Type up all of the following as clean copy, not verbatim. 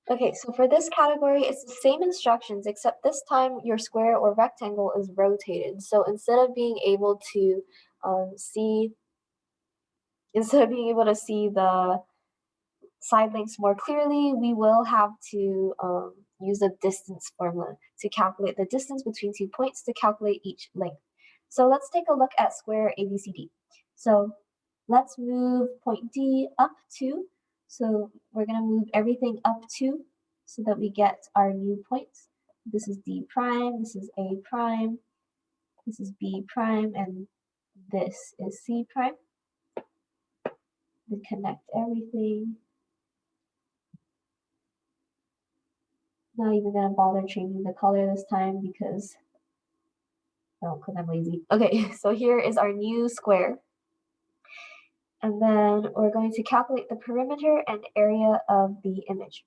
Okay, so for this category, it's the same instructions, except this time your square or rectangle is rotated. So instead of being able to see the side lengths more clearly, we will have to use a distance formula to calculate the distance between 2 points to calculate each length. So let's take a look at square ABCD. So let's move point D up 2. So we're going to move everything up 2 so that we get our new points. This is D prime, this is A prime, this is B prime, and this is C prime. We connect everything. Not even gonna bother changing the color this time because I'm lazy. Okay, so here is our new square. And then we're going to calculate the perimeter and area of the image.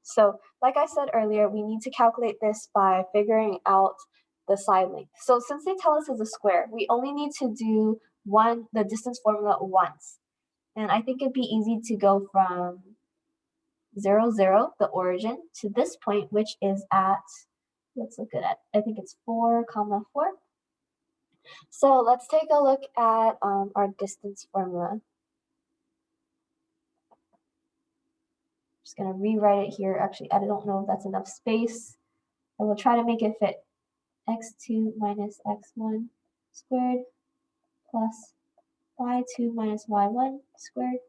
So like I said earlier, we need to calculate this by figuring out the side length. So since they tell us it's a square, we only need to do the distance formula once. And I think it'd be easy to go from 0, 0, the origin, to this point, which is at, let's look at it, I think it's 4, 4. So let's take a look at our distance formula. I'm just going to rewrite it here. Actually, I don't know if that's enough space. I will try to make it fit. X2 minus x1 squared plus y2 minus y1 squared.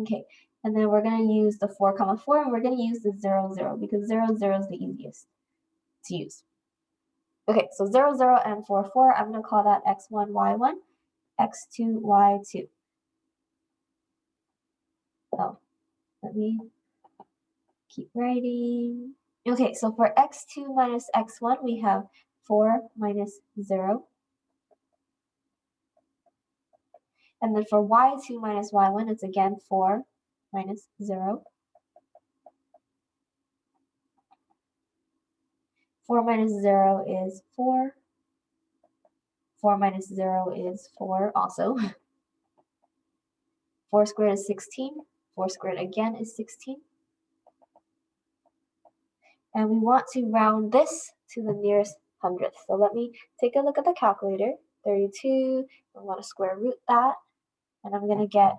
Okay, and then we're going to use the 4, 4, and we're going to use the 0, 0 because 0, 0 is the easiest to use. Okay, so 0, 0, and 4, 4, I'm going to call that x1, y1, x2, y2. Oh, let me keep writing. Okay, so for x2 minus x1, we have 4 minus 0. And then for y2 minus y1, it's again 4 minus 0. 4 minus 0 is 4. 4 minus 0 is 4 also. 4 squared is 16. 4 squared again is 16. And we want to round this to the nearest hundredth. So let me take a look at the calculator. 32, I want to square root that, and I'm going to get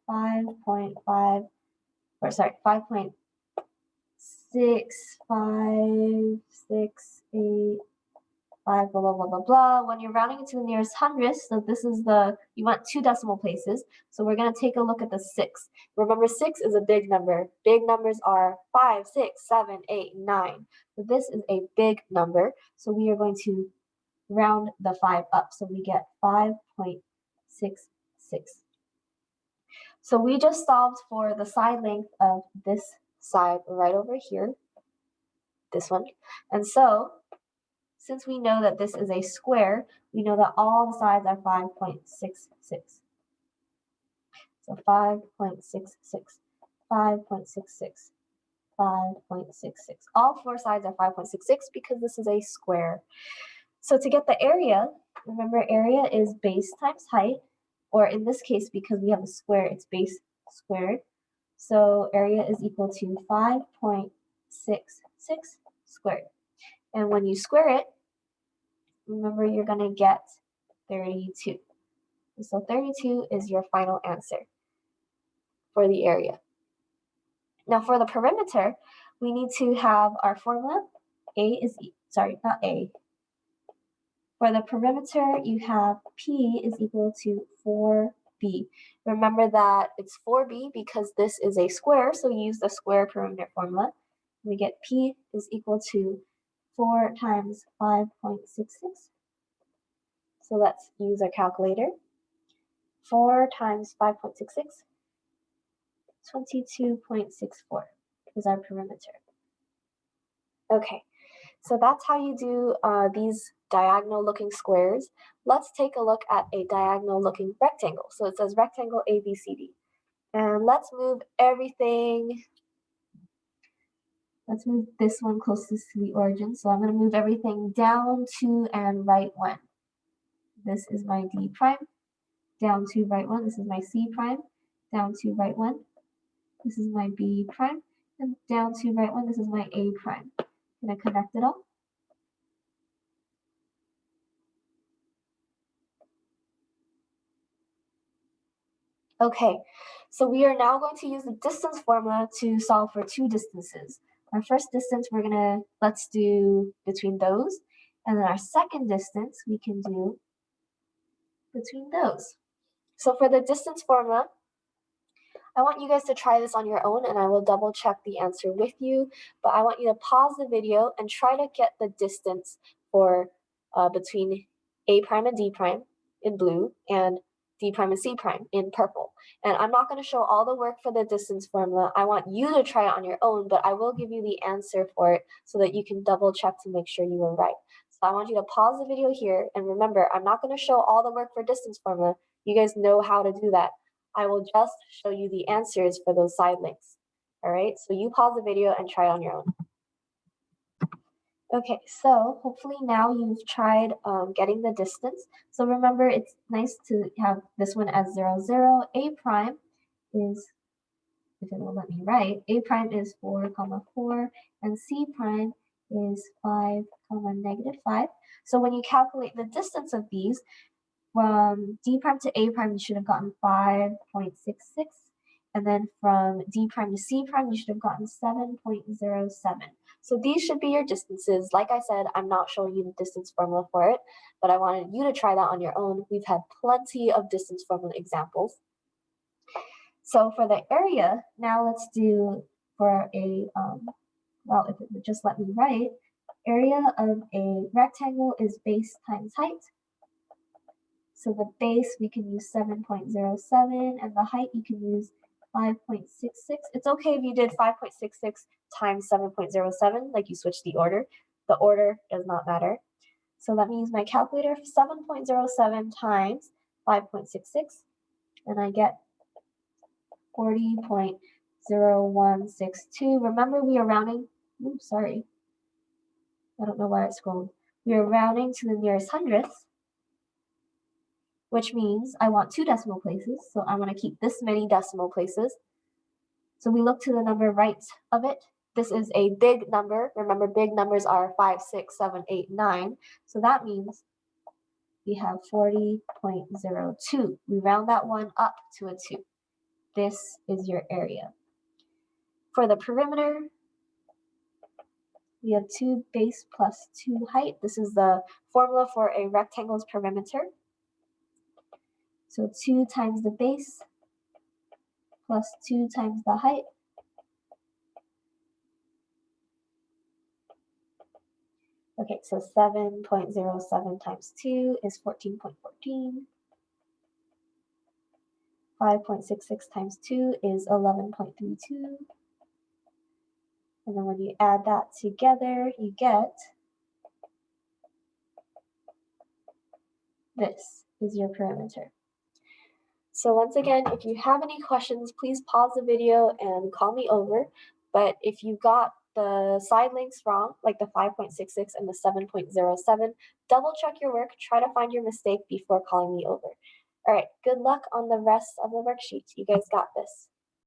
5.5, or sorry, 5.6568 blah, blah, blah, blah, blah. When you're rounding it to the nearest hundredth, so this is you want 2 decimal places. So we're going to take a look at the 6. Remember, 6 is a big number. Big numbers are 5, 6, 7, 8, 9. So this is a big number. So we are going to round the 5 up. So we get 5.66. So we just solved for the side length of this side right over here, this one. And so since we know that this is a square, we know that all the sides are 5.66. So 5.66, 5.66, 5.66. All 4 sides are 5.66 because this is a square. So to get the area, remember area is base times height, or in this case, because we have a square, it's base squared. So area is equal to 5.66 squared. And when you square it, remember you're going to get 32. So 32 is your final answer for the area. Now for the perimeter, we need to have our formula. For the perimeter, you have P is equal to 4B. Remember that it's 4B because this is a square, so use the square perimeter formula. We get P is equal to 4 times 5.66. So let's use our calculator. 4 times 5.66, 22.64 is our perimeter. Okay, so that's how you do these diagonal looking squares. Let's take a look at a diagonal looking rectangle. So it says rectangle ABCD. And let's move everything. Let's move this one closest to the origin. So I'm going to move everything down 2 and right 1. This is my D prime. Down 2, right 1. This is my C prime. Down 2, right 1. This is my B prime. And down to right one, this is my A prime. Can I connect it all? Okay, so we are now going to use the distance formula to solve for two distances. Our first distance, let's do between those. And then our second distance, we can do between those. So for the distance formula, I want you guys to try this on your own and I will double check the answer with you, but I want you to pause the video and try to get the distance for between A prime and D prime in blue and D prime and C prime in purple. And I'm not going to show all the work for the distance formula. I want you to try it on your own, but I will give you the answer for it so that you can double check to make sure you were right. So I want you to pause the video here, and remember, I'm not going to show all the work for distance formula. You guys know how to do that. I will just show you the answers for those side links. All right, so you pause the video and try it on your own. Okay, so hopefully now you've tried getting the distance. So remember, it's nice to have this one as 0, 0. A prime is, if it will let me write, A prime is 4, 4, and C prime is 5, -5. So when you calculate the distance of these, from D prime to A prime, you should have gotten 5.66. And then from D prime to C prime, you should have gotten 7.07. So these should be your distances. Like I said, I'm not showing you the distance formula for it, but I wanted you to try that on your own. We've had plenty of distance formula examples. So for the area, now let's do for a, well, if it would just let me write, area of a rectangle is base times height. So the base, we can use 7.07, and the height, you can use 5.66. It's okay if you did 5.66 times 7.07, like you switch the order. The order does not matter. So let me use my calculator, 7.07 times 5.66, and I get 40.0162. Remember, we are rounding, oops, sorry. I don't know why I scrolled. We are rounding to the nearest hundredths, which means I want 2 decimal places. So I want to keep this many decimal places. So we look to the number right of it. This is a big number. Remember, big numbers are 5, 6, 7, 8, 9. So that means we have 40.02. We round that one up to a 2. This is your area. For the perimeter, we have 2 base plus 2 height. This is the formula for a rectangle's perimeter. So 2 times the base plus 2 times the height. Okay, so 7.07 times 2 is 14.14. 5.66 times 2 is 11.32. And then when you add that together, you get this is your perimeter. So once again, if you have any questions, please pause the video and call me over. But if you got the side links wrong, like the 5.66 and the 7.07, double check your work, try to find your mistake before calling me over. All right, good luck on the rest of the worksheet. You guys got this.